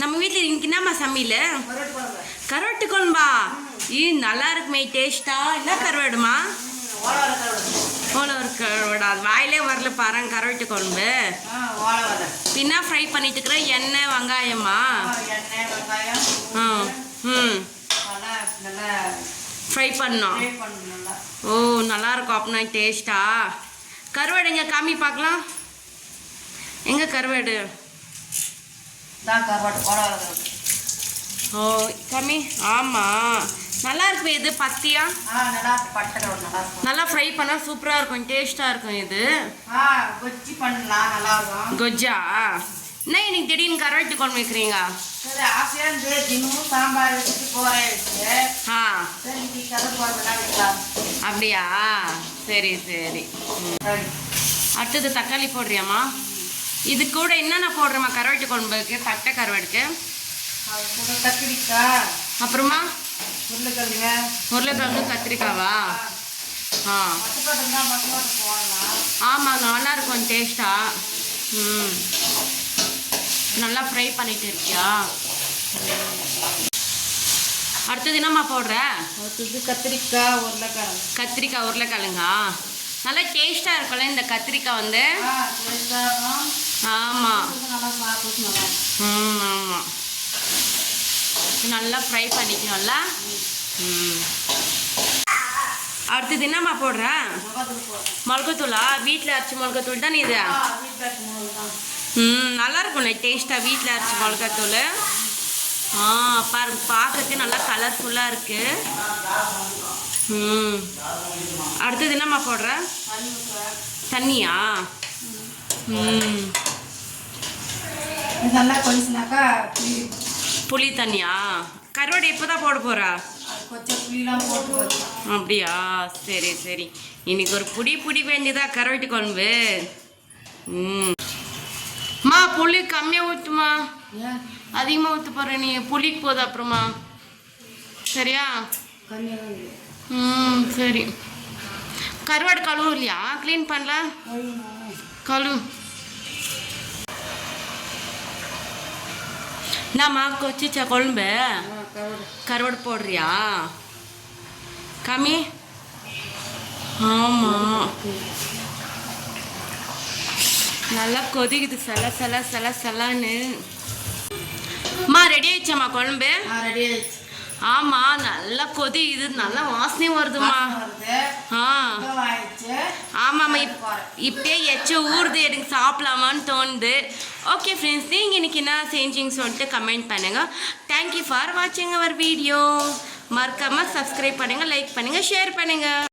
நம்ம வீட்டில் இன்னைக்கு என்னம்மா சமையல்? கருவாட்டு குழம்பா? நல்லா இருக்குமே டேஸ்டா. என்ன கருவாடுமா? ஓலவர் கருவாடா? அது வாயிலே வரல பாருங்க. கருவாட்டு குழம்பு பின்ன ஃப்ரை பண்ணிட்டு இருக்கிற எண்ணெய் வெங்காயமா? ஃப்ரை பண்ணோம். ஓ நல்லா இருக்கும் அப்படின்னா டேஸ்டா. கருவாடு எங்கே காமி பார்க்கலாம். எங்கே கருவாடு? ஓ கம்மி. ஆமாம் நல்லா இருக்குமே. இது பத்தியா நல்லா ஃப்ரை பண்ணால் சூப்பராக இருக்கும், டேஸ்ட்டாக இருக்கும். இது கொஜ்ஜா? என்ன இன்னைக்கு திடீர்னு கருவாட்டு குழம்பு வைக்கிறீங்க? அப்படியா? சரி சரி. அடுத்தது தக்காளி போடுறியாம்மா? இது கூட என்னென்ன போடுறோம்மா கருவாட்டு குழம்புக்கு? பட்டை கருவாடுக்கு அப்புறமா உருளைக்கிழங்கு கத்திரிக்காவா? ஆமாங்க நல்லா இருக்கும் டேஸ்டா. நல்லா ஃப்ரை பண்ணிட்டு இருக்கியா? அடுத்தது என்னம்மா போடுற? கத்திரிக்காய் உருளைக்கிழங்கு. கத்திரிக்காய் உருளைக்கிழங்கா? நல்லா டேஸ்டாக இருக்கும்ல இந்த கத்திரிக்காய் வந்து? ஆமாம் ஆமாம். நல்லா ஃப்ரை பண்ணிக்கணும்ல. அடுத்தது என்னம்மா போடுற? மிளகாத்தூளா? வீட்டில் அரைச்சி மிளகாத்தூள் தானே இது? நல்லா இருக்கும்ல டேஸ்ட்டாக வீட்டில் அரைச்சி மிளகாத்தூள். பாருங்க பார்க்கறதுக்கு நல்லா கலர்ஃபுல்லாக இருக்கு. அடுத்தது என்னம்மா போடுற? தண்ணியா? நல்லா கொஞ்சம்னாக்கா புளி தண்ணியா? கருவாடு எப்போ தான் போட போகிறா? கொஞ்சம் புளிலாம் போட்டு. அப்படியா? சரி சரி. இன்னைக்கு ஒரு புடி வேண்டியதா கருவாட்டு குழம்பு. மா புளி கம்மியாக ஊற்றுமா, அதிகமாக ஊற்ற போகிற நீ. புளிக்கு போகுது அப்புறமா. சரியா? சரி. கருவாடு கழுவு இல்லையா? க்ளீன் பண்ணல? கழுவு. என்னம்மா கொச்சிச்சா குழம்பு? கருவாடு போடுறியா? கம்மி. ஆமாம் நல்லா கொதிக்குது சல சல சல சலன்னு. அம்மா ரெடி ஆயிடுச்சாம்மா குழம்பு? ரெடி ஆயிடுச்சு. ஆமாம் நல்லா கொதிக்குது, நல்லா வாசனையும் வருதுமா. ஆமாம்மா இப்பயே எச்ச ஊறுது, எனக்கு சாப்பிடலாமான்னு தோணுது. ஓகே ஃப்ரெண்ட்ஸ், நீங்கள் இன்னைக்கு என்ன செஞ்சீங்கன்னு சொல்லிட்டு கமெண்ட் பண்ணுங்கள். தேங்க்யூ ஃபார் வாட்சிங் அவர் வீடியோ. மறக்காமல் சப்ஸ்கிரைப் பண்ணுங்கள், லைக் பண்ணுங்கள், ஷேர் பண்ணுங்கள்.